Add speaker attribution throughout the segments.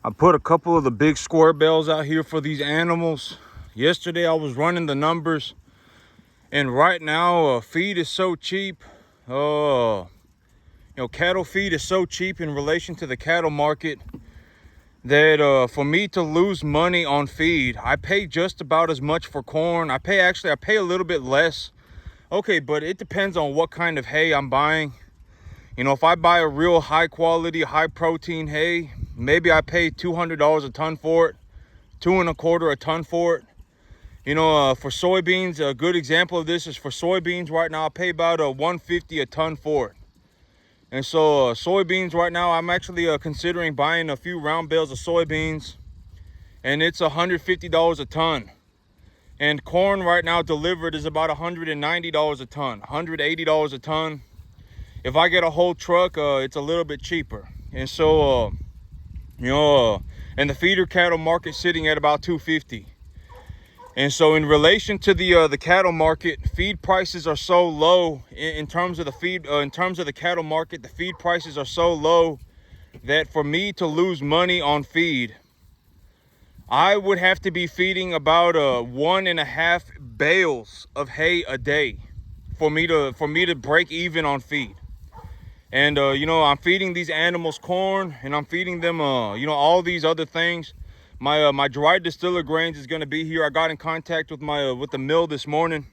Speaker 1: I put a couple of the big square bales out here for these animals. Yesterday I was running the numbers, and right now feed is so cheap. Cattle feed is so cheap in relation to the cattle market that for me to lose money on feed, I pay just about as much for corn. I pay a little bit less. Okay, but it depends on what kind of hay I'm buying. If I buy a real high quality, high protein hay, maybe I pay $200 a ton for it, $2.25 a ton for it. For soybeans, a good example of this is for soybeans right now, I pay about $150 a ton for it. And so soybeans right now, I'm actually considering buying a few round bales of soybeans, and it's $150 a ton. And corn right now delivered is about $190 a ton, $180 a ton. If I get a whole truck, it's a little bit cheaper. And so, and the feeder cattle market sitting at about $250. And so in relation to the cattle market, feed prices are so low in terms of the feed, in terms of the cattle market, the feed prices are so low that for me to lose money on feed, I would have to be feeding about 1.5 bales of hay a day for me to break even on feed. And I'm feeding these animals corn, and I'm feeding them all these other things. My dried distiller grains is going to be here. I got in contact with with the mill this morning,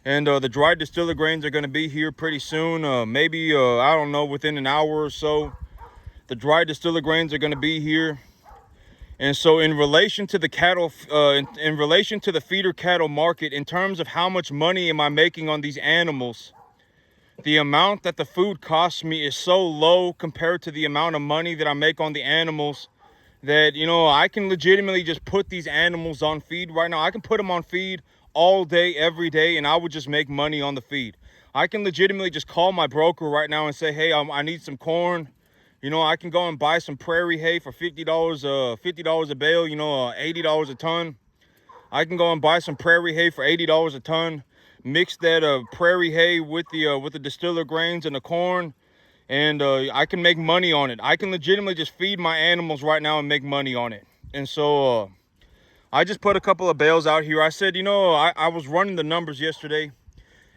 Speaker 1: and the dried distiller grains are going to be here pretty soon. Maybe I don't know, within an hour or so, the dried distiller grains are going to be here. And so in relation to the cattle, in relation to the feeder cattle market, in terms of how much money am I making on these animals, the amount that the food costs me is so low compared to the amount of money that I make on the animals that, I can legitimately just put these animals on feed right now. I can put them on feed all day, every day, and I would just make money on the feed. I can legitimately just call my broker right now and say, hey, I need some corn. I can go and buy some prairie hay for $50 a bale, $80 a ton. I can go and buy some prairie hay for $80 a ton. Mix that prairie hay with the distiller grains and the corn, and I can make money on it. I can legitimately just feed my animals right now and make money on it. And so I just put a couple of bales out here. I said, I was running the numbers yesterday,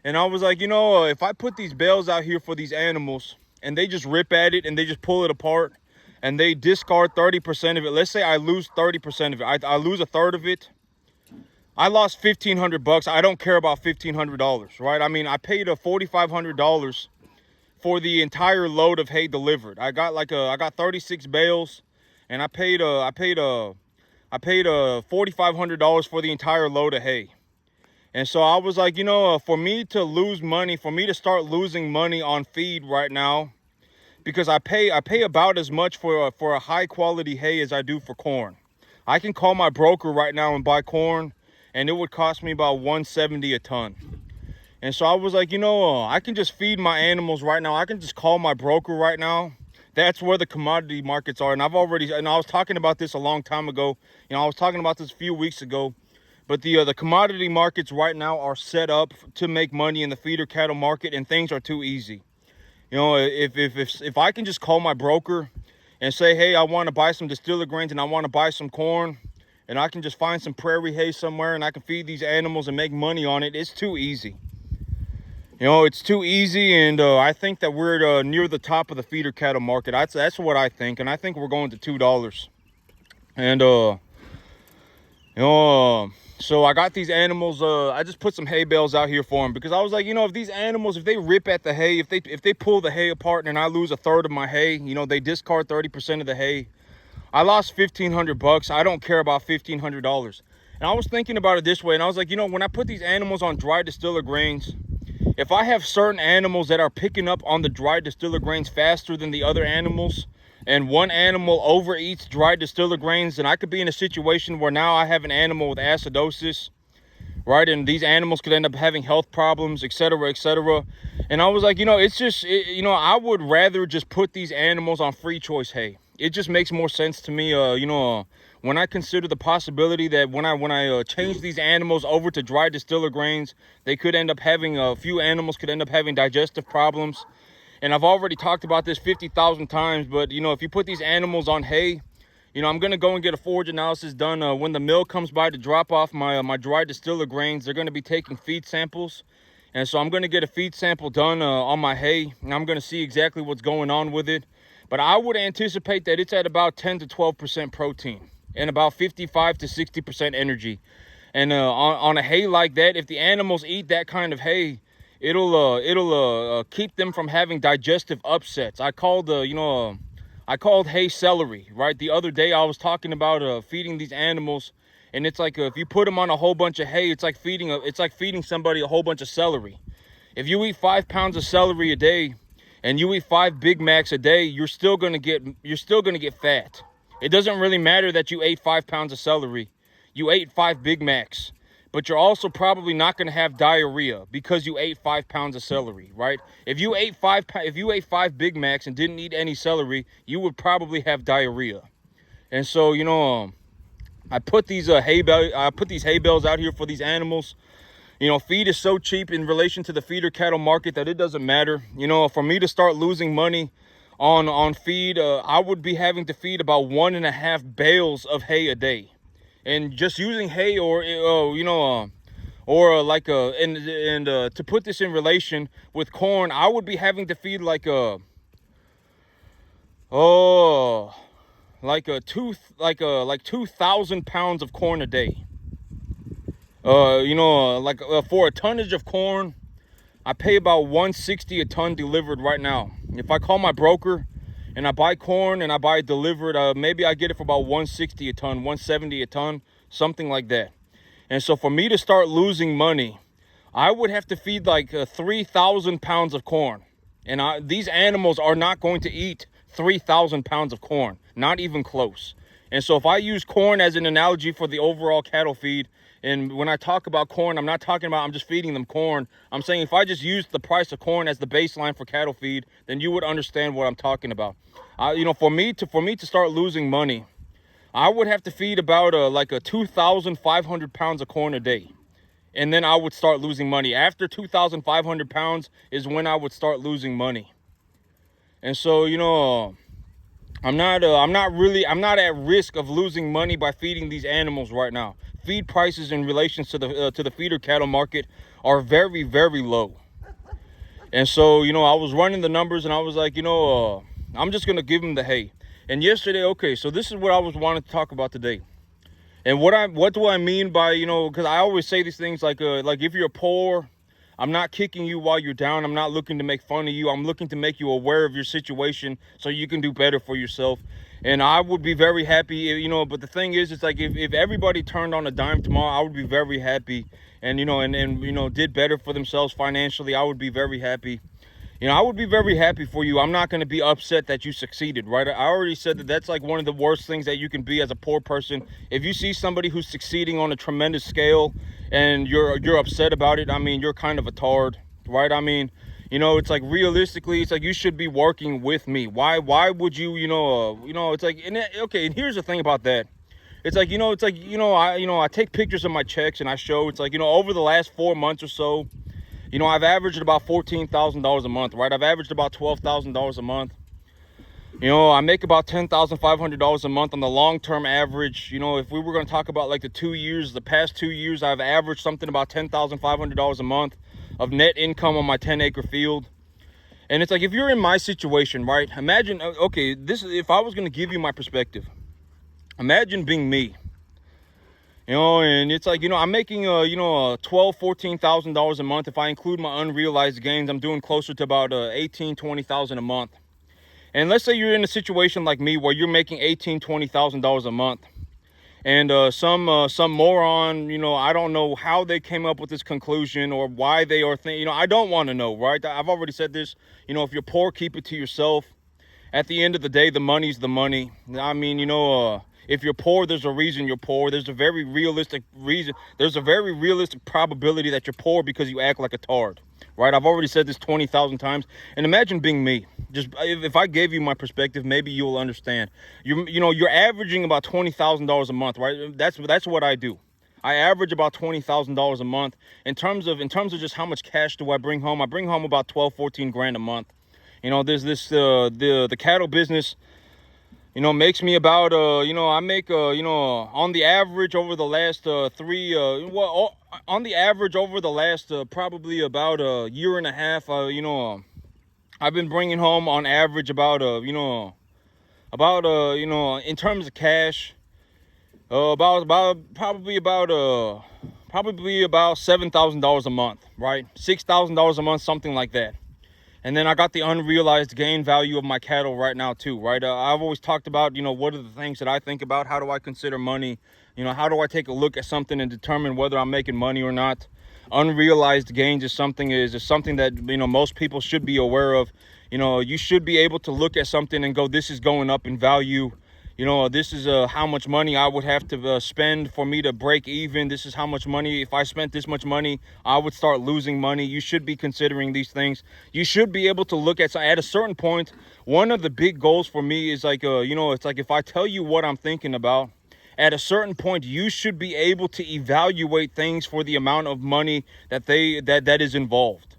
Speaker 1: and I was like, if I put these bales out here for these animals and they just rip at it and they just pull it apart and they discard 30% of it, let's say I lose 30% of it, I lose a third of it, I lost $1,500. I don't care about $1,500, right? I mean, I paid $4,500 for the entire load of hay delivered. I got 36 bales, and I paid $4,500 for the entire load of hay. And so I was like, for me to lose money, for me to start losing money on feed right now, because I pay about as much for a high quality hay as I do for corn. I can call my broker right now and buy corn, and it would cost me about $170 a ton. And so I was like, I can just feed my animals right now. I can just call my broker right now. That's where the commodity markets are. And I was talking about this a long time ago. I was talking about this a few weeks ago. But the commodity markets right now are set up to make money in the feeder cattle market, and things are too easy. If I can just call my broker and say, hey, I want to buy some distiller grains and I want to buy some corn, and I can just find some prairie hay somewhere and I can feed these animals and make money on it, it's too easy. It's too easy, and I think that we're near the top of the feeder cattle market. That's what I think, and I think we're going to $2. And so I got these animals. I just put some hay bales out here for them because I was like, if these animals, if they rip at the hay, if they pull the hay apart and I lose a third of my hay, they discard 30% of the hay, I lost $1,500. I don't care about $1,500. And I was thinking about it this way, and I was like, when I put these animals on dry distiller grains, if I have certain animals that are picking up on the dry distiller grains faster than the other animals, and one animal overeats dry distiller grains, then I could be in a situation where now I have an animal with acidosis, right? And these animals could end up having health problems, etc., etc. And I was like, I would rather just put these animals on free choice hay. It just makes more sense to me, when I consider the possibility that when I change these animals over to dry distiller grains, they could end up having, a few animals could end up having digestive problems. And I've already talked about this 50,000 times, but if you put these animals on hay, You know, I'm going to go and get a forage analysis done. When the mill comes by to drop off my dry distiller grains, they're going to be taking feed samples. And so I'm going to get a feed sample done on my hay, and I'm going to see exactly what's going on with it. But I would anticipate that it's at about 10 to 12% protein and about 55 to 60% energy. And on a hay like that, if the animals eat that kind of hay, it'll keep them from having digestive upsets. I called hay celery, right? The other day I was talking about feeding these animals, and it's like if you put them on a whole bunch of hay, it's like feeding somebody a whole bunch of celery. If you eat 5 pounds of celery a day and you eat 5 Big Macs a day, you're still gonna get fat. It doesn't really matter that you ate 5 pounds of celery. You ate 5 Big Macs, but you're also probably not going to have diarrhea because you ate 5 pounds of celery, right? If you ate 5 Big Macs and didn't eat any celery, you would probably have diarrhea. And so, you know, I put these hay bales out here for these animals. You know, feed is so cheap in relation to the feeder cattle market that it doesn't matter. You know, for me to start losing money on feed, I would be having to feed about 1.5 bales of hay a day. And just using hay, or to put this in relation with corn, I would be having to feed like 2,000 pounds of corn a day. For a tonnage of corn, I pay about $160 a ton delivered right now. If I call my broker and I buy corn and I buy it delivered, maybe I get it for about $160 a ton, $170 a ton, something like that. And so for me to start losing money, I would have to feed like 3,000 pounds of corn. And these animals are not going to eat 3,000 pounds of corn, not even close. And so if I use corn as an analogy for the overall cattle feed, and when I talk about corn, I'm not talking about I'm just feeding them corn. I'm saying if I just used the price of corn as the baseline for cattle feed, then you would understand what I'm talking about. For me to start losing money, I would have to feed about 2,500 pounds of corn a day. And then I would start losing money. After 2,500 pounds is when I would start losing money. And so, I'm not at risk of losing money by feeding these animals right now. Feed prices in relation to the feeder cattle market are very, very low. And so, I was running the numbers and I was like, I'm just going to give them the hay. And yesterday, okay, so this is what I was wanting to talk about today. And what do I mean by, because I always say these things like if you're poor, I'm not kicking you while you're down. I'm not looking to make fun of you. I'm looking to make you aware of your situation so you can do better for yourself. And I would be very happy, but the thing is, it's like if everybody turned on a dime tomorrow, I would be very happy and did better for themselves financially. I would be very happy. I would be very happy for you. I'm not going to be upset that you succeeded, right? I already said that that's like one of the worst things that you can be as a poor person. If you see somebody who's succeeding on a tremendous scale and you're upset about it, I mean, you're kind of a tard, right? I mean, it's like realistically, it's like you should be working with me. Why would you, it's like, okay, and here's the thing about that. It's like, I take pictures of my checks and I show, it's like, over the last 4 months or so, I've averaged about $14,000 a month, right? I've averaged about $12,000 a month. I make about $10,500 a month on the long-term average. If we were going to talk about like the past 2 years, I've averaged something about $10,500 a month of net income on my 10-acre field. And it's like, if you're in my situation, right? Imagine, okay, if I was going to give you my perspective, imagine being me. And it's like, I'm making $12,000-$14,000 a month. If I include my unrealized gains, I'm doing closer to about $18,000-$20,000 a month. And let's say you're in a situation like me where you're making $18,000-$20,000 a month. And some moron, I don't know how they came up with this conclusion or why they are thinking, I don't want to know, right? I've already said this, if you're poor, keep it to yourself. At the end of the day, the money's the money. I mean, if you're poor, there's a reason you're poor. There's a very realistic reason. There's a very realistic probability that you're poor because you act like a tard, right? I've already said this 20,000 times. And imagine being me. Just if I gave you my perspective, maybe you'll understand. You're averaging about $20,000 a month, right? That's what I do. I average about $20,000 a month. In terms of just how much cash do I bring home? I bring home about 12-14 grand a month. There's this the cattle business. makes me about, I make, on the average over the last on the average over the last probably about a year and a half, I've been bringing home on average about, in terms of cash, probably about $7,000 a month, right? $6,000 a month, something like that. And then I got the unrealized gain value of my cattle right now too, right? I've always talked about, what are the things that I think about? How do I consider money? How do I take a look at something and determine whether I'm making money or not? Unrealized gains is something that, most people should be aware of. You should be able to look at something and go, this is going up in value. This is how much money I would have to spend for me to break even. This is how much money, if I spent this much money, I would start losing money. You should be considering these things. You should be able to look at a certain point. One of the big goals for me is like, it's like if I tell you what I'm thinking about, at a certain point, you should be able to evaluate things for the amount of money that is involved.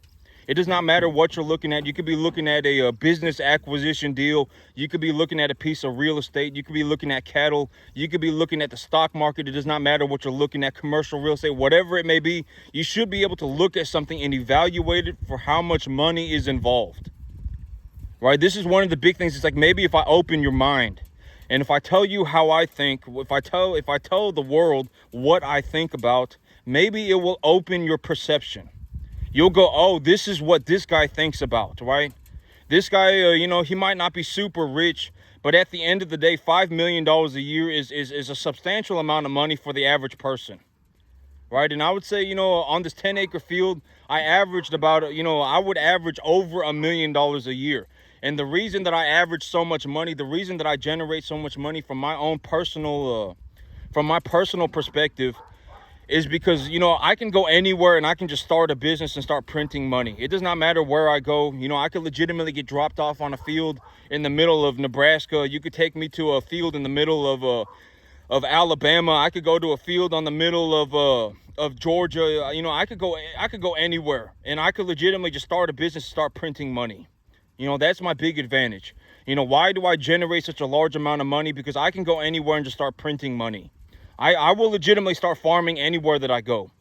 Speaker 1: It does not matter what you're looking at. You could be looking at a business acquisition deal. You could be looking at a piece of real estate. You could be looking at cattle. You could be looking at the stock market. It does not matter what you're looking at, commercial real estate, whatever it may be. You should be able to look at something and evaluate it for how much money is involved, right? This is one of the big things. It's like, maybe if I open your mind and if I tell you how I think, if I tell the world what I think about, maybe it will open your perception. You'll go, oh, this is what this guy thinks about, right? This guy, he might not be super rich, but at the end of the day, $5 million a year is a substantial amount of money for the average person, right? And I would say, on this 10-acre field, I averaged about, I would average over $1 million a year. And the reason that I average so much money, the reason that I generate so much money from my own personal, from my personal perspective, is because, I can go anywhere and I can just start a business and start printing money. It does not matter where I go. I could legitimately get dropped off on a field in the middle of Nebraska. You could take me to a field in the middle of Alabama. I could go to a field on the middle of Georgia. I could go anywhere and I could legitimately just start a business and start printing money. That's my big advantage. Why do I generate such a large amount of money? Because I can go anywhere and just start printing money. I will legitimately start farming anywhere that I go.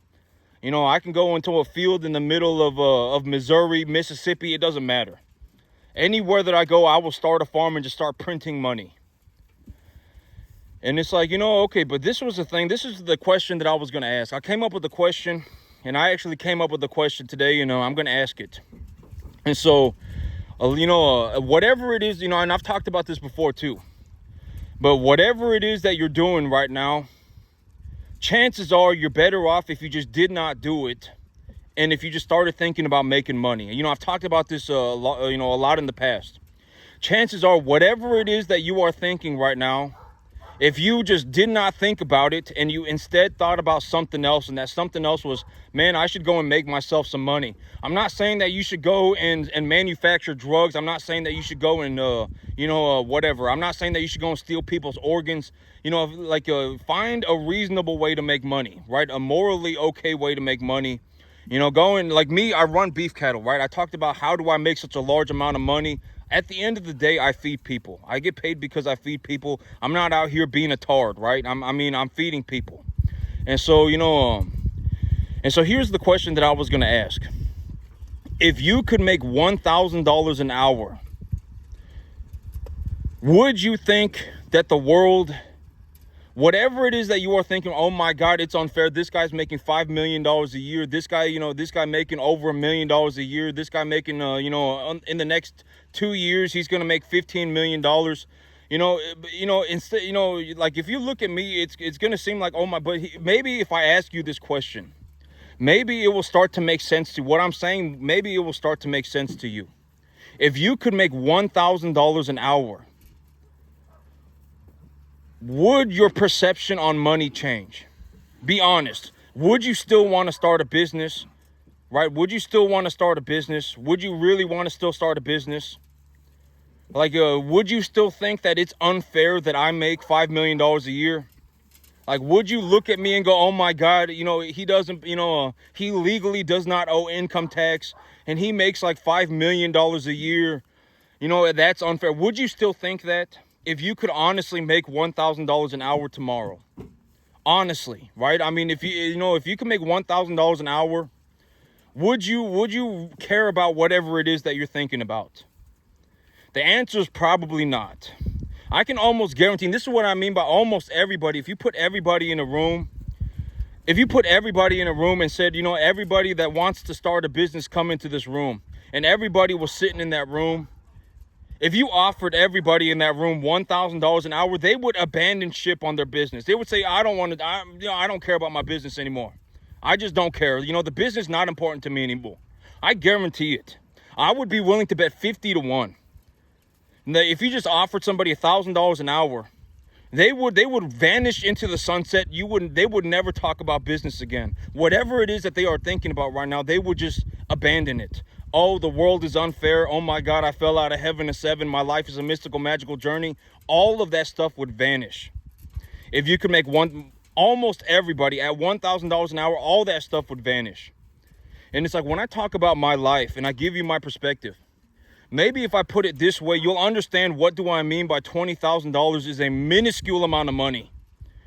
Speaker 1: I can go into a field in the middle of Missouri, Mississippi. It doesn't matter. Anywhere that I go, I will start a farm and just start printing money. And it's like, okay, but this was the thing. This is the question that I was going to ask. I came up with the question, and I actually came up with the question today. I'm going to ask it. And so, whatever it is, and I've talked about this before too. But whatever it is that you're doing right now, chances are you're better off if you just did not do it and if you just started thinking about making money. I've talked about this a lot in the past. Chances are whatever it is that you are thinking right now, if you just did not think about it and you instead thought about something else, and that something else was, man, I should go and make myself some money. I'm not saying that you should go and manufacture drugs. I'm not saying that you should go and, whatever. I'm not saying that you should go and steal people's organs. Find a reasonable way to make money, right? A morally okay way to make money. Going, like me, I run beef cattle, right? I talked about how do I make such a large amount of money. At the end of the day, I feed people. I get paid because I feed people. I'm not out here being a tard, right? I'm feeding people. And so, and so here's the question that I was going to ask. If you could make $1,000 an hour, would you think that the world, whatever it is that you are thinking, oh my God, it's unfair. This guy's making $5 million a year. This guy, this guy making over $1 million a year. This guy making, in the next 2 years, he's going to make $15 million. Instead, like if you look at me, it's going to seem like, oh my, but maybe if I ask you this question, maybe it will start to make sense to what I'm saying. Maybe it will start to make sense to you. If you could make $1,000 an hour, would your perception on money change? Be honest. Would you still want to start a business? Right? Would you still want to start a business? Would you really want to still start a business? Would you still think that it's unfair that I make $5 million a year? Like, would you look at me and go, oh my God, he doesn't, he legally does not owe income tax and he makes like $5 million a year. That's unfair. Would you still think that? if you could honestly make $1,000 an hour tomorrow, honestly, right? I mean, if you can make $1,000 an hour, would you care about whatever it is that you're thinking about? The answer is probably not. I can almost guarantee, and this is what I mean by almost everybody. If you put everybody in a room and said, everybody that wants to start a business, come into this room, and everybody was sitting in that room, if you offered everybody in that room $1,000 an hour, they would abandon ship on their business. They would say, I don't care about my business anymore. I just don't care. The business is not important to me anymore. I guarantee it. I would be willing to bet 50 to 1. If you just offered somebody $1,000 an hour, they would vanish into the sunset. They would never talk about business again. Whatever it is that they are thinking about right now, they would just abandon it. Oh, the world is unfair. Oh my God, I fell out of heaven to 7. My life is a mystical, magical journey. All of that stuff would vanish. If you could make almost everybody at $1,000 an hour, all that stuff would vanish. And it's like, when I talk about my life and I give you my perspective, maybe if I put it this way, you'll understand what do I mean by $20,000 is a minuscule amount of money.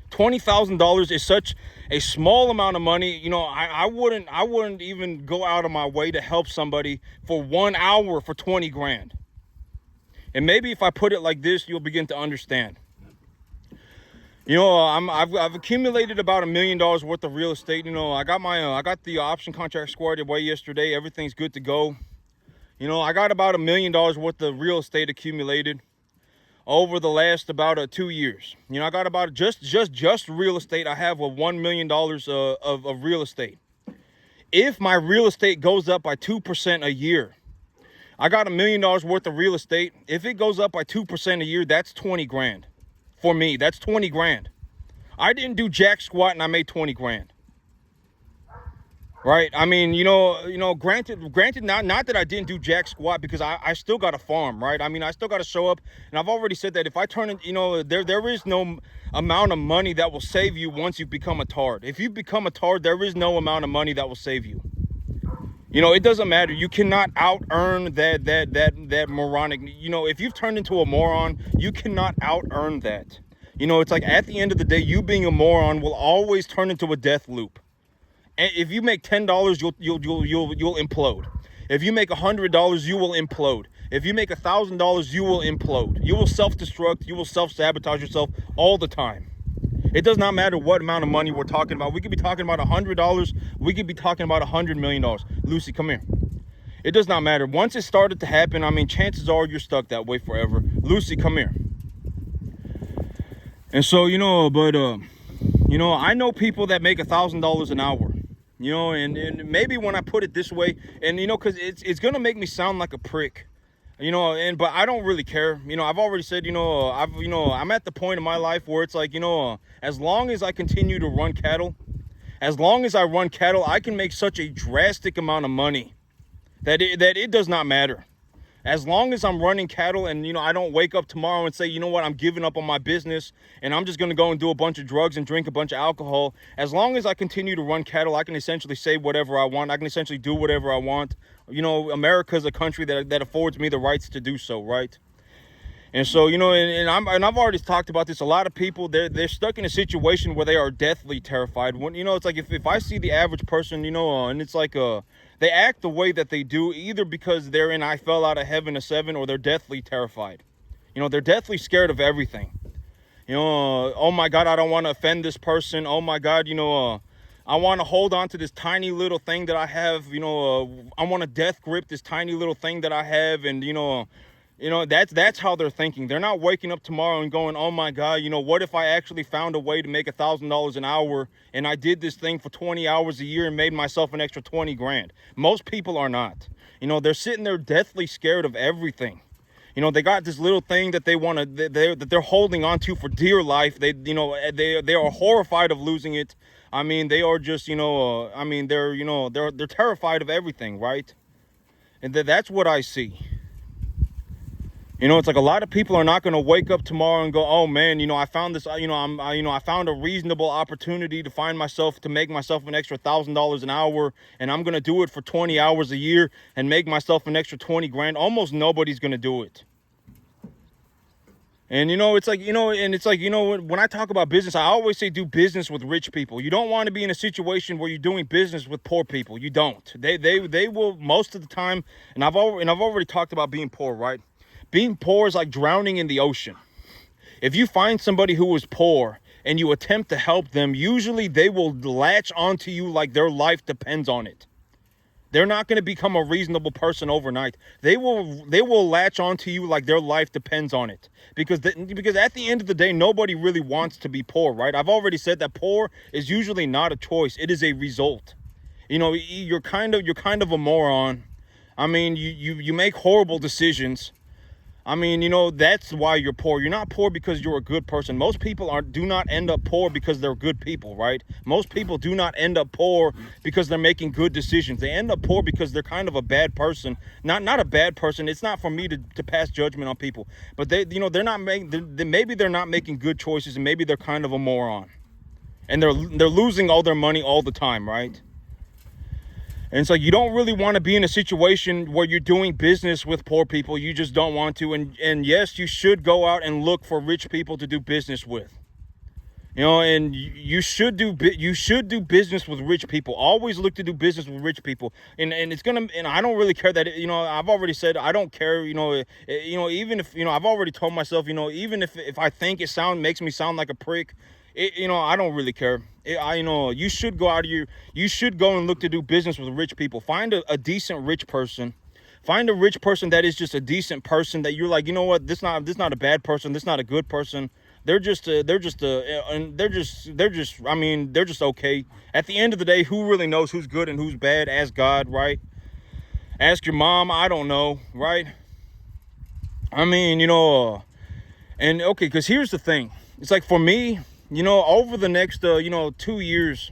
Speaker 1: $20,000 is such a small amount of money. I wouldn't even go out of my way to help somebody for 1 hour for 20 grand. And maybe if I put it like this, you'll begin to understand. I've accumulated about $1 million worth of real estate. I got the option contract squared away yesterday. Everything's good to go. I got about $1 million worth of real estate accumulated over the last about 2 years. I got about just real estate. I have $1 million of real estate. If my real estate goes up by 2% a year, I got $1 million worth of real estate. If it goes up by 2% a year, that's 20 grand. For me, that's 20 grand. I didn't do jack squat and I made 20 grand. Right? I mean, granted, not that I didn't do jack squat, because I still got a farm, right? I mean, I still got to show up. And I've already said that if I turn it, there is no amount of money that will save you once you become a tard. If you become a tard, there is no amount of money that will save you. It doesn't matter. You cannot out-earn that moronic. If you've turned into a moron, you cannot out-earn that. It's like, at the end of the day, you being a moron will always turn into a death loop. And if you make $10, you'll implode. If you make $100, you will implode. If you make $1,000, you will implode. You will self-destruct. You will self-sabotage yourself all the time. It does not matter what amount of money we're talking about. We could be talking about $100. We could be talking about $100 million. Lucy, come here. It does not matter. Once it started to happen, I mean, chances are you're stuck that way forever. Lucy, come here. And so, I know people that make $1,000 an hour. And maybe when I put it this way, and because it's gonna make me sound like a prick, but I don't really care. I've already said, I'm at the point in my life where it's like, as long as I continue to run cattle, I can make such a drastic amount of money that it does not matter. As long as I'm running cattle and, I don't wake up tomorrow and say, you know what, I'm giving up on my business and I'm just going to go and do a bunch of drugs and drink a bunch of alcohol. As long as I continue to run cattle, I can essentially say whatever I want. I can essentially do whatever I want. America is a country that affords me the rights to do so, right? And so, and I've already talked about this. A lot of people, they're stuck in a situation where they are deathly terrified. When, it's like if I see the average person, and it's like they act the way that they do either because they're in I fell out of heaven to 7, or they're deathly terrified. They're deathly scared of everything. Oh my God, I don't want to offend this person. Oh my God, I want to hold on to this tiny little thing that I have. I want to death grip this tiny little thing that I have, and that's how they're thinking. They're not waking up tomorrow and going, oh my God, what if I actually found a way to make $1,000 an hour and I did this thing for 20 hours a year and made myself an extra 20 grand. Most people are not. They're sitting there deathly scared of everything. They got this little thing that that they're holding on to for dear life. They are horrified of losing it. I mean, they are just, they're terrified of everything, right? And that's what I see. It's like a lot of people are not going to wake up tomorrow and go, oh man, I found this, I found a reasonable opportunity to make myself an extra $1,000 an hour, and I'm going to do it for 20 hours a year and make myself an extra 20 grand. Almost nobody's going to do it. And it's like, and it's like, when I talk about business, I always say do business with rich people. You don't want to be in a situation where you're doing business with poor people. You don't. They will most of the time. And I've already talked about being poor, right? Being poor is like drowning in the ocean. If you find somebody who is poor and you attempt to help them, usually they will latch onto you like their life depends on it. They're not going to become a reasonable person overnight. They will latch onto you like their life depends on it. Because at the end of the day, nobody really wants to be poor, right? I've already said that poor is usually not a choice. It is a result. You're kind of a moron. I mean, you make horrible decisions. I mean, that's why you're poor. You're not poor because you're a good person. Most people do not end up poor because they're good people, right? Most people do not end up poor because they're making good decisions. They end up poor because they're kind of a bad person. Not a bad person. It's not for me to pass judgment on people. But they're not maybe they're not making good choices, and maybe they're kind of a moron. And they're losing all their money all the time, right? And so you don't really want to be in a situation where you're doing business with poor people. You just don't want to. And yes, you should go out and look for rich people to do business with. And you should do business with rich people. Always look to do business with rich people. And I don't really care that I've already said I don't care. Even if I've already told myself even if I think it makes me sound like a prick. I don't really care. You should go and look to do business with rich people. Find a decent rich person. Find a rich person that is just a decent person that you're like, what, this not a bad person. This not a good person. They're just okay. At the end of the day, who really knows who's good and who's bad? Ask God, right? Ask your mom. I don't know, right? I mean, and okay, because here's the thing. It's like for me, over the next, 2 years,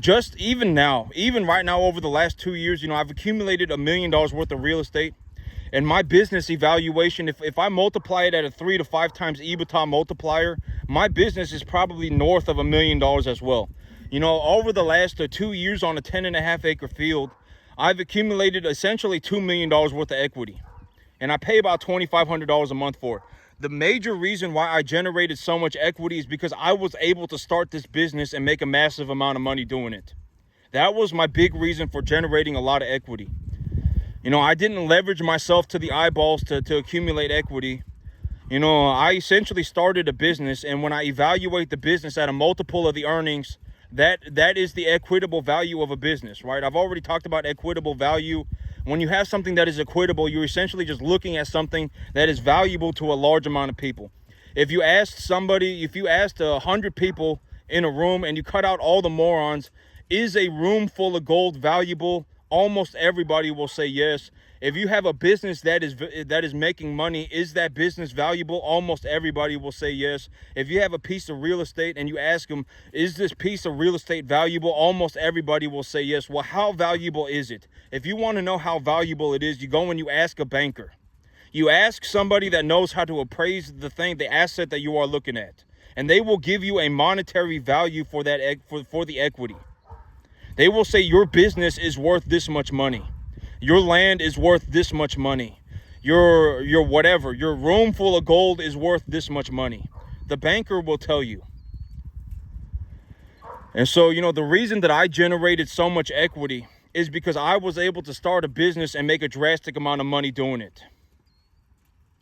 Speaker 1: just even right now, over the last 2 years, I've accumulated $1 million worth of real estate. And my business evaluation, if I multiply it at a 3 to 5 times EBITDA multiplier, my business is probably north of $1 million as well. Over the last 2 years on a 10.5 acre field, I've accumulated essentially $2 million worth of equity. And I pay about $2,500 a month for it. The major reason why I generated so much equity is because I was able to start this business and make a massive amount of money doing it. That was my big reason for generating a lot of equity. I didn't leverage myself to the eyeballs to accumulate equity. I essentially started a business, and when I evaluate the business at a multiple of the earnings, that is the equitable value of a business, right? I've already talked about equitable value. When you have something that is equitable, you're essentially just looking at something that is valuable to a large amount of people. If you asked 100 people in a room and you cut out all the morons, is a room full of gold valuable? Almost everybody will say yes. If you have a business that is making money, is that business valuable? Almost everybody will say yes. If you have a piece of real estate and you ask them, is this piece of real estate valuable? Almost everybody will say yes. Well, how valuable is it? If you want to know how valuable it is, you go and you ask a banker. You ask somebody that knows how to appraise the asset that you are looking at, and they will give you a monetary value for that for the equity. They will say your business is worth this much money. Your land is worth this much money. Your room full of gold is worth this much money. The banker will tell you. And so, the reason that I generated so much equity is because I was able to start a business and make a drastic amount of money doing it.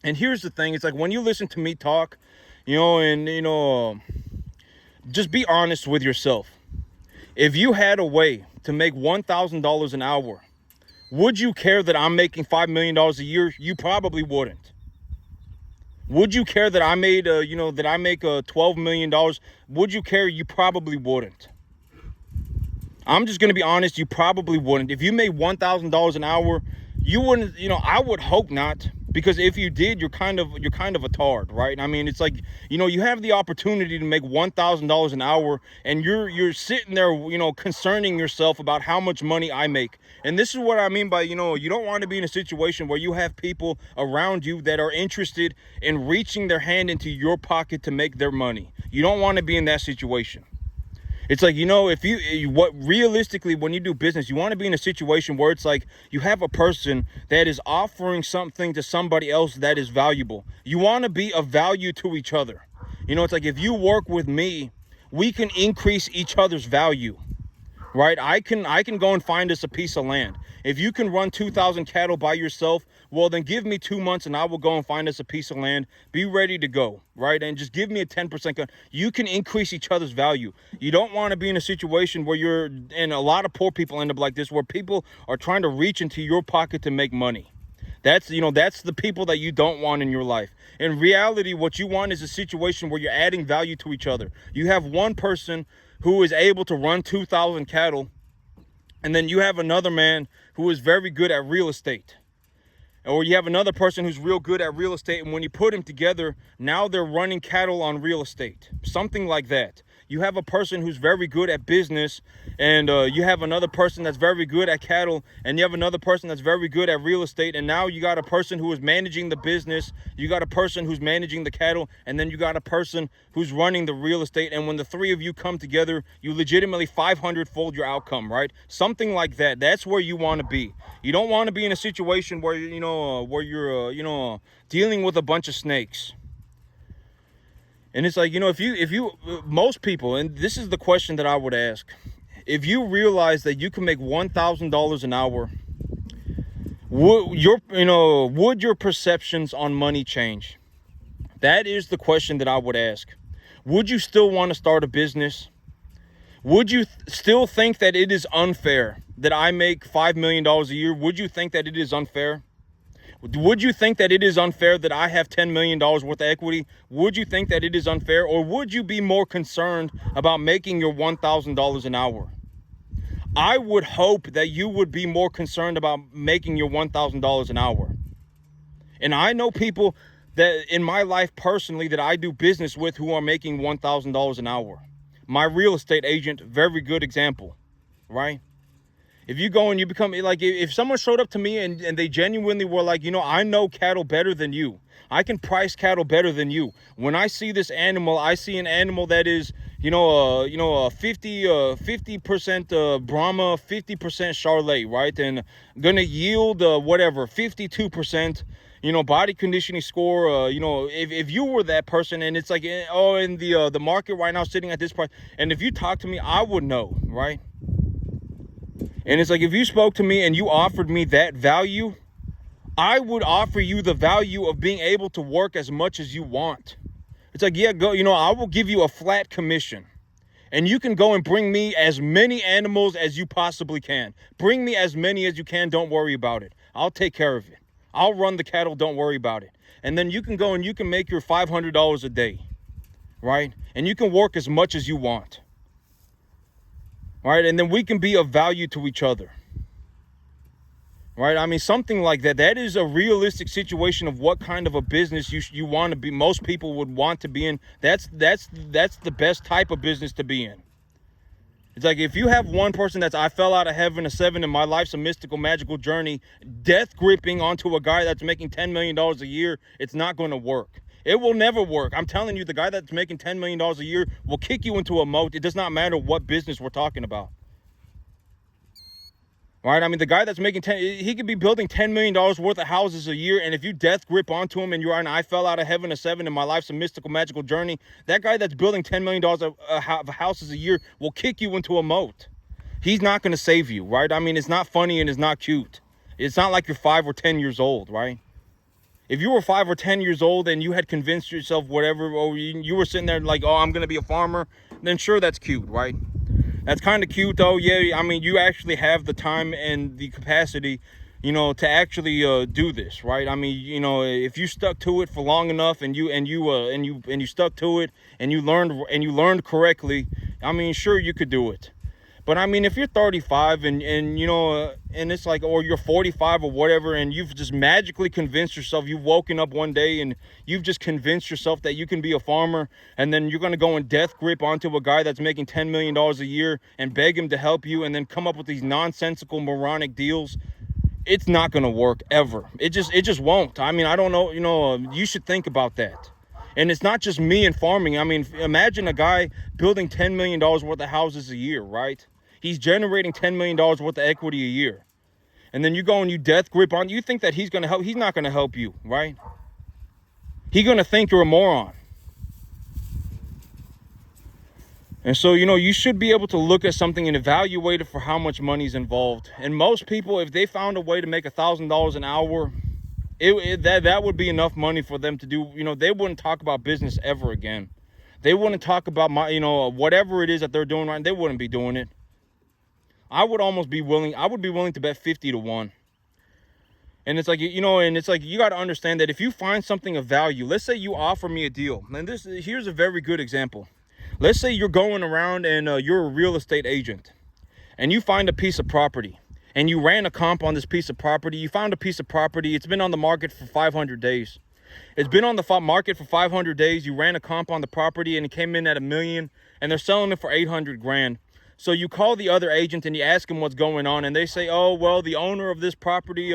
Speaker 1: And here's the thing. It's like when you listen to me talk, just be honest with yourself. If you had a way to make $1,000 an hour, would you care that I'm making $5 million a year? You probably wouldn't. Would you care that I made, that I make $12 million? Would you care? You probably wouldn't. I'm just going to be honest. You probably wouldn't. If you made $1,000 an hour, you wouldn't, I would hope not. Because if you did, you're kind of a tard, right? I mean, it's like, you have the opportunity to make $1,000 an hour, and you're sitting there, concerning yourself about how much money I make. And this is what I mean by, you don't want to be in a situation where you have people around you that are interested in reaching their hand into your pocket to make their money. You don't want to be in that situation. It's like, what realistically, when you do business, you want to be in a situation where it's like you have a person that is offering something to somebody else that is valuable. You want to be of value to each other. It's like if you work with me, we can increase each other's value, right? I can go and find us a piece of land. If you can run 2,000 cattle by yourself, well, then give me 2 months and I will go and find us a piece of land. Be ready to go, right? And just give me a 10% cut. You can increase each other's value. You don't want to be in a situation where and a lot of poor people end up like this, where people are trying to reach into your pocket to make money. That's the people that you don't want in your life. In reality, what you want is a situation where you're adding value to each other. You have one person who is able to run 2,000 cattle, and then you have another man who is very good at real estate. Or you have another person who's real good at real estate, and when you put them together, now they're running cattle on real estate. Something like that. You have a person who's very good at business, and you have another person that's very good at cattle, and you have another person that's very good at real estate, and now you got a person who is managing the business, you got a person who's managing the cattle, and then you got a person who's running the real estate, and when the three of you come together, you legitimately 500-fold your outcome, right? Something like that. That's where you want to be. You don't want to be in a situation where, you're dealing with a bunch of snakes. And it's like, if you most people, and this is the question that I would ask, if you realize that you can make $1,000 an hour, would your perceptions on money change? That is the question that I would ask. Would you still want to start a business? Would you still think that it is unfair that I make $5 million a year? Would you think that it is unfair? Would you think that it is unfair that I have $10 million worth of equity? Would you think that it is unfair? Or would you be more concerned about making your $1,000 an hour? I would hope that you would be more concerned about making your $1,000 an hour. And I know people that in my life personally that I do business with who are making $1,000 an hour. My real estate agent, very good example, right? If you go and you become, like, if someone showed up to me and they genuinely were like, I know cattle better than you. I can price cattle better than you. When I see this animal, I see an animal that is, 50% Brahma, 50% Charolais, right? And gonna yield, 52%, body conditioning score. If you were that person and it's like, in the market right now sitting at this price, and if you talk to me, I would know, right? And it's like, if you spoke to me and you offered me that value, I would offer you the value of being able to work as much as you want. It's like, yeah, go, I will give you a flat commission. And you can go and bring me as many animals as you possibly can. Bring me as many as you can. Don't worry about it. I'll take care of it. I'll run the cattle. Don't worry about it. And then you can go and you can make your $500 a day, right? And you can work as much as you want. All right, and then we can be of value to each other. Right? I mean, something like that. That is a realistic situation of what kind of a business you want to be. Most people would want to be in. That's the best type of business to be in. It's like, if you have one person that's, I fell out of heaven, a 7, and my life's a mystical, magical journey, death gripping onto a guy that's making $10 million a year, it's not going to work. It will never work. I'm telling you, the guy that's making $10 million a year will kick you into a moat. It does not matter what business we're talking about. Right? I mean, the guy that's making he could be building $10 million worth of houses a year, and if you death grip onto him and you're an I fell out of heaven, a 7, and my life's a mystical, magical journey, that guy that's building $10 million of houses a year will kick you into a moat. He's not going to save you, right? I mean, it's not funny and it's not cute. It's not like you're 5 or 10 years old, right? If you were 5 or 10 years old and you had convinced yourself whatever, or you were sitting there like, I'm going to be a farmer, then sure, that's cute, right? That's kind of cute, though. Yeah, I mean, you actually have the time and the capacity, to actually do this, right? I mean, if you stuck to it for long enough and you stuck to it and you learned correctly, I mean, sure, you could do it. But I mean, if you're 35 and it's like, or you're 45 or whatever, and you've just magically convinced yourself, you've woken up one day and you've just convinced yourself that you can be a farmer, and then you're going to go and death grip onto a guy that's making $10 million a year and beg him to help you, and then come up with these nonsensical, moronic deals, it's not going to work ever. It just won't. I mean, I don't know, you should think about that. And it's not just me in farming. I mean, imagine a guy building $10 million worth of houses a year, right? He's generating $10 million worth of equity a year. And then you go and you death grip on, you think that he's going to help. He's not going to help you, right? He's going to think you're a moron. And so, you know, you should be able to look at something and evaluate it for how much money is involved. And most people, if they found a way to make $1,000 an hour, that would be enough money for them to do. You know, they wouldn't talk about business ever again. They wouldn't talk about whatever it is that they're doing right. They wouldn't be doing it. I would be willing to bet 50 to 1. And it's like, you got to understand that if you find something of value, let's say you offer me a deal. And here's a very good example. Let's say you're going around and you're a real estate agent and you find a piece of property and you ran a comp on this piece of property. You found a piece of property. It's been on the market for 500 days. It's been on the market for 500 days. You ran a comp on the property and it came in at $1 million and they're selling it for 800 grand. So you call the other agent and you ask them what's going on. And they say, oh, well, the owner of this property,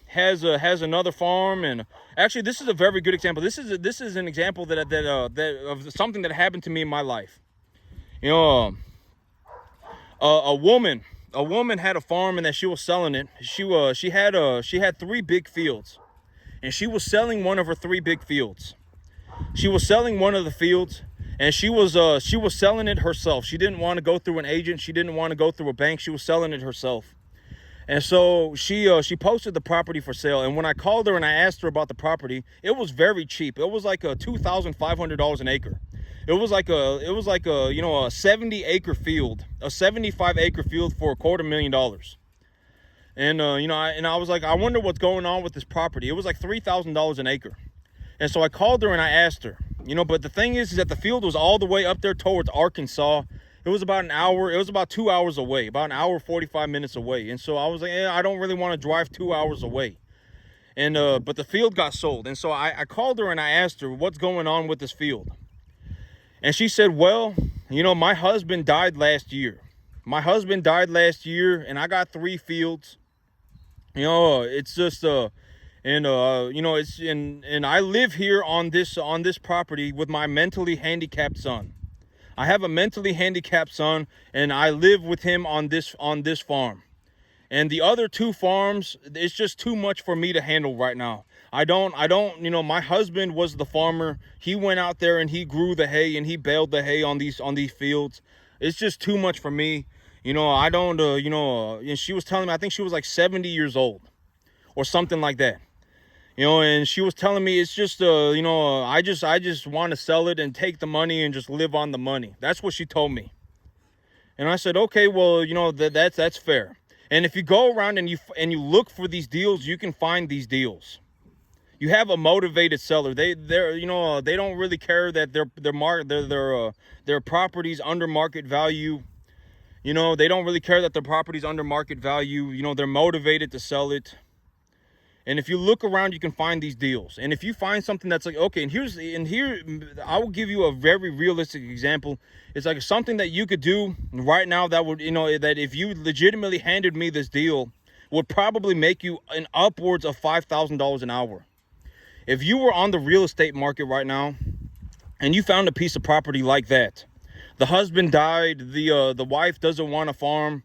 Speaker 1: has another farm. And actually, this is a very good example. This is an example that of something that happened to me in my life. A woman had a farm and that she was selling it. She had 3 big fields, and she was selling one of her 3 big fields. She was selling one of the fields, and she was selling it herself. She didn't want to go through an agent. She didn't want to go through a bank. She was selling it herself. And so she posted the property for sale. And when I called her and I asked her about the property, it was very cheap. It was like $2,500 an acre. It was like a 70-acre field, a 75-acre field for $250,000. And I was like, I wonder what's going on with this property. It was like $3,000 an acre. And so I called her and I asked her, but the thing is that the field was all the way up there towards Arkansas. It was about an hour. It was about 2 hours away, about an hour, 45 minutes away. And so I was like, I don't really want to drive 2 hours away. And but the field got sold. And so I called her and I asked her, what's going on with this field? And she said, well, my husband died last year. My husband died last year, and I got 3 fields. It's just and I live here on this property with my mentally handicapped son. I have a mentally handicapped son, and I live with him on this farm. And the other 2 farms, it's just too much for me to handle right now. I don't, my husband was the farmer. He went out there and he grew the hay and he baled the hay on these fields. It's just too much for me. I don't, and she was telling me, I think she was like 70 years old or something like that. And she was telling me it's just, I just want to sell it and take the money and just live on the money. That's what she told me. And I said, okay, well, that's fair. And if you go around and you look for these deals, you can find these deals. You have a motivated seller. They don't really care that their property's under market value. They don't really care that their property's under market value. They're motivated to sell it. And if you look around, you can find these deals. And if you find something that's like, okay, and here, I will give you a very realistic example. It's like something that you could do right now that would, that if you legitimately handed me this deal, would probably make you an upwards of $5,000 an hour. If you were on the real estate market right now and you found a piece of property like that, the husband died, the wife doesn't want a farm.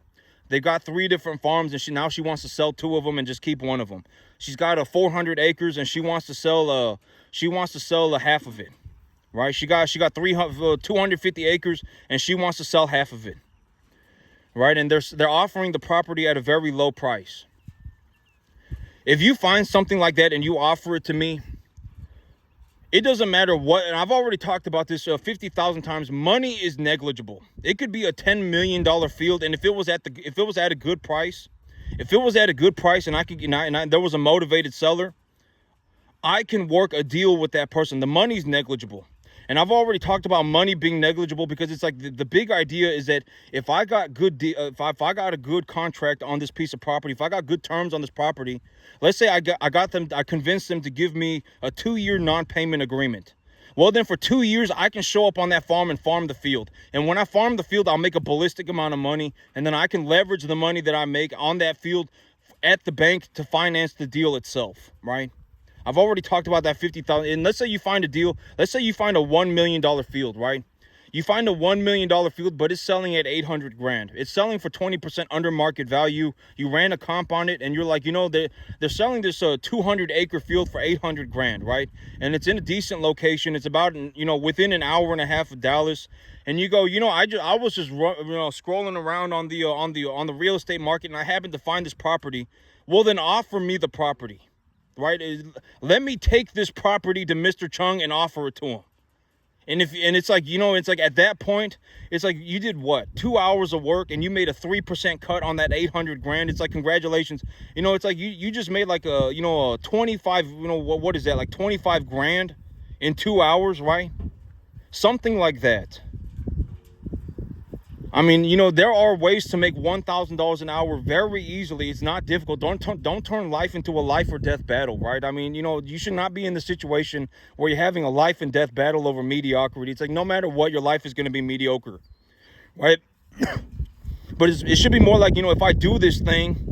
Speaker 1: They got 3 different farms, and she wants to sell 2 of them and just keep 1 of them. She's got 400 acres, and she wants to sell a half of it, right? She got 250 acres, and she wants to sell half of it, right? And they're offering the property at a very low price. If you find something like that and you offer it to me, it doesn't matter what, and I've already talked about this 50,000 times. Money is negligible. It could be a $10 million field, and if it was at a good price, and there was a motivated seller, I can work a deal with that person. The money's negligible. And I've already talked about money being negligible because it's like the big idea is that if I got if I got a good contract on this piece of property, if I got good terms on this property, let's say I convinced them to give me a 2-year non-payment agreement. Well, then for 2 years, I can show up on that farm and farm the field. And when I farm the field, I'll make a ballistic amount of money. And then I can leverage the money that I make on that field at the bank to finance the deal itself, right? I've already talked about that 50,000. And let's say you find a deal. Let's say you find a $1 million field, right? You find a $1 million field, but it's selling at 800 grand. It's selling for 20% under market value. You ran a comp on it, and you're like, they're selling this 200-acre field for 800 grand, right? And it's in a decent location. It's about, within an hour and a half of Dallas. And you go, I was just scrolling around on the real estate market, and I happened to find this property. Well, then offer me the property, right? Let me take this property to Mr. Chung and offer it to him. And it's like, at that point, it's like you did what? 2 hours of work and you made a 3% cut on that 800 grand. It's like, congratulations. It's like you just made like a 25, what is that? Like 25 grand in 2 hours, right? Something like that. I mean, there are ways to make $1,000 an hour very easily. It's not difficult. Don't turn life into a life or death battle, right? I mean, you should not be in the situation where you're having a life and death battle over mediocrity. It's like, no matter what, your life is going to be mediocre, right? But it should be more like, if I do this thing,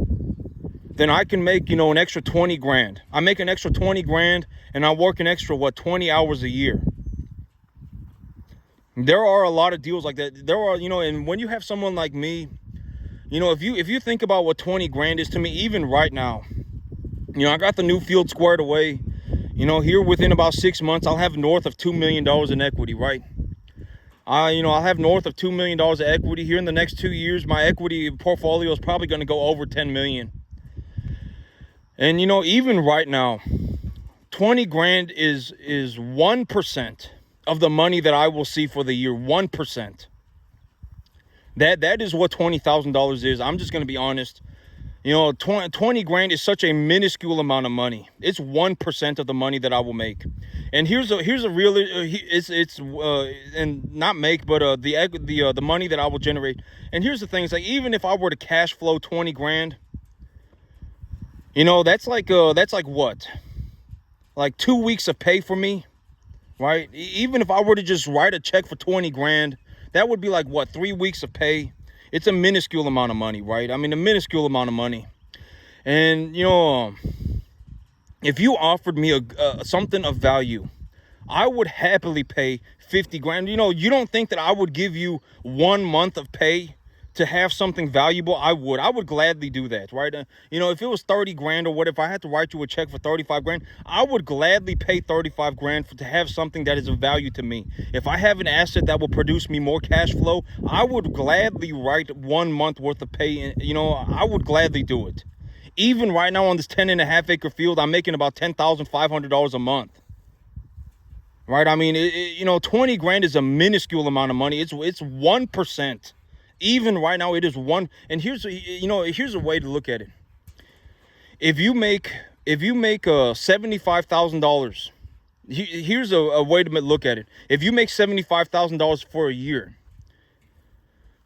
Speaker 1: then I can make, an extra 20 grand. I make an extra 20 grand and I work an extra, 20 hours a year. There are a lot of deals like that. There are, and when you have someone like me, if you think about what 20 grand is to me, even right now, I got the new field squared away. Here within about 6 months, I'll have north of $2 million in equity, right? I'll have north of $2 million of equity here in the next 2 years. My equity portfolio is probably going to go over 10 million. And, even right now, 20 grand is 1% of the money that I will see for the year. 1%. That is what $20,000 is. I'm just going to be honest. 20 grand is such a minuscule amount of money. It's 1% of the money that I will make. And here's a real, and not make, but the money that I will generate. And here's the thing, it's like, even if I were to cash flow 20 grand, that's like what? Like 2 weeks of pay for me. Right? Even if I were to just write a check for 20 grand, that would be like, what, 3 weeks of pay? It's a minuscule amount of money, right? I mean, a minuscule amount of money. And, if you offered me something of value, I would happily pay 50 grand. You don't think that I would give you 1 month of pay to have something valuable? I would gladly do that, right? If it was 30 grand or what, if I had to write you a check for 35 grand, I would gladly pay 35 grand to have something that is of value to me. If I have an asset that will produce me more cash flow, I would gladly write 1 month worth of pay. I would gladly do it. Even right now on this 10.5 acre field, I'm making about $10,500 a month. Right? I mean, 20 grand is a minuscule amount of money. It's 1%. Even right now, it is one. And here's a way to look at it. If you make $75,000, here's a way to look at it. If you make $75,000 for a year,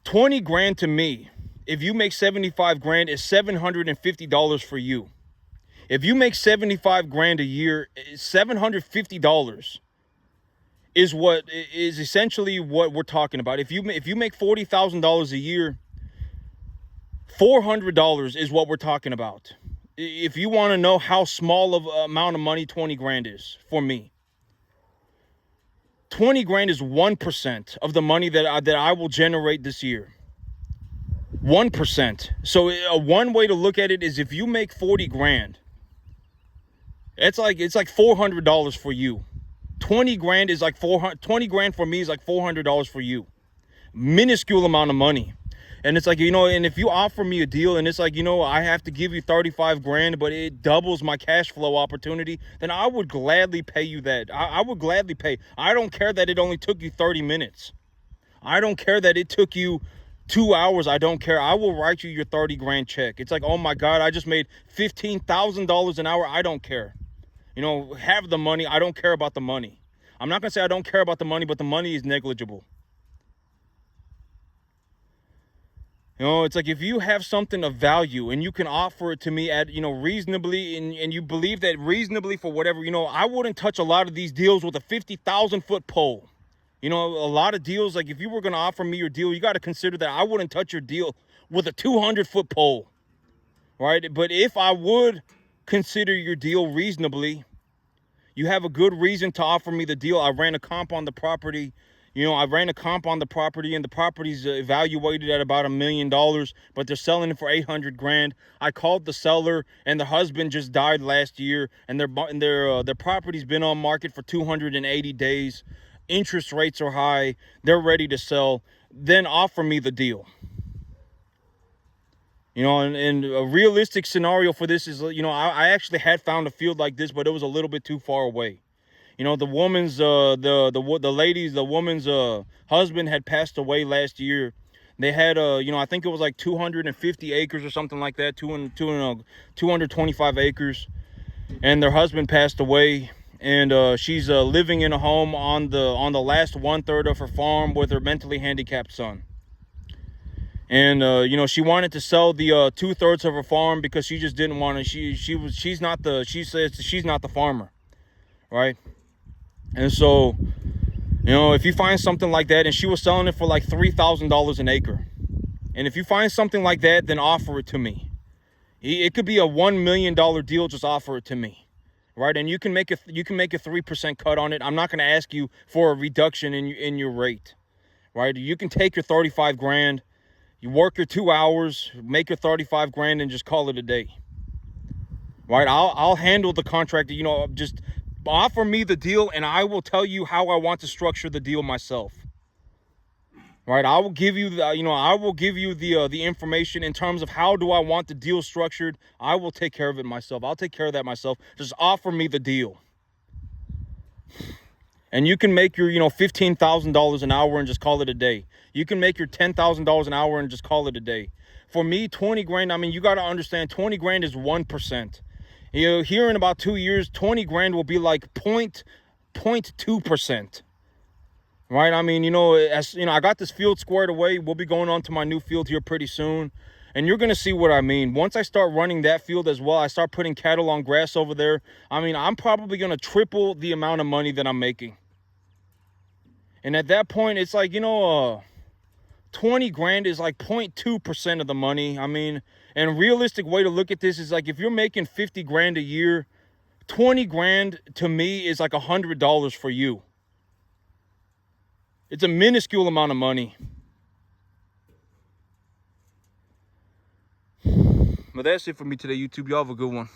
Speaker 1: 20 grand to me, if you make 75 grand, is $750 for you. If you make 75 grand a year, $750 is essentially what we're talking about. If you make $40,000 a year, $400 is what we're talking about. If you want to know how small of amount of money 20 grand is for me, 20 grand is 1% of the money that I will generate this year. 1%. So one way to look at it is, if you make 40 grand, it's like $400 for you. 20 grand is like 20 grand for me is like $400 for you. Minuscule amount of money. And it's like, and if you offer me a deal and it's like, I have to give you 35 grand, but it doubles my cash flow opportunity, then I would gladly pay you that. I would gladly pay. I don't care that it only took you 30 minutes. I don't care that it took you 2 hours. I don't care. I will write you your 30 grand check. It's like, oh my God, I just made $15,000 an hour. I don't care. Have the money. I don't care about the money. I'm not going to say I don't care about the money, but the money is negligible. It's like, if you have something of value and you can offer it to me at, reasonably, and you believe that reasonably for whatever, I wouldn't touch a lot of these deals with a 50,000-foot pole. A lot of deals, like, if you were going to offer me your deal, you got to consider that I wouldn't touch your deal with a 200-foot pole, right? But if I would consider your deal reasonably, You have a good reason to offer me the deal. I ran a comp on the property. You know, I ran a comp on the property, and the property's evaluated at about $1 million, but they're selling it for 800 grand. I called the seller, and the husband just died last year, and their property's been on market for 280 days. Interest rates are high. They're ready to sell. Then offer me the deal. You know, and a realistic scenario for this is, you know, I actually had found a field like this, but it was a little bit too far away. You know, the woman's the woman's husband had passed away last year. They had you know, I think it was like 250 acres or something like that, 225 acres, and their husband passed away. And she's living in a home on the last 1/3 of her farm with her mentally handicapped son. And you know, she wanted to sell the 2/3 of her farm because she just didn't want to. She says she's not the farmer, right? And so, you know, if you find something like that, and she was selling it for like $3,000 an acre, and if you find something like that, then offer it to me. It could be a $1 million deal. Just offer it to me, right? And you can make a 3% cut on it. I'm not going to ask you for a reduction in your rate, right? You can take your 35 grand, you work your 2 hours, make your 35 grand, and just call it a day, right? I'll handle the contract. You know, just offer me the deal, and I will tell you how I want to structure the deal myself. Right? I will give you the information in terms of how do I want the deal structured. I will take care of it myself. I'll take care of that myself. Just offer me the deal. And you can make your, you know, $15,000 an hour and just call it a day. You can make your $10,000 an hour and just call it a day. For me, 20 grand, I mean, you got to understand, 20 grand is 1%. You know, here in about 2 years, 20 grand will be like 0.2%. Right? I mean, you know, as you know, I got this field squared away. We'll be going on to my new field here pretty soon. And you're going to see what I mean. Once I start running that field as well, I start putting cattle on grass over there. I mean, I'm probably going to triple the amount of money that I'm making. And at that point, it's like, you know, 20 grand is like 0.2% of the money. I mean, and a realistic way to look at this is like, if you're making 50 grand a year, 20 grand to me is like $100 for you. It's a minuscule amount of money. But that's it for me today, YouTube. Y'all have a good one.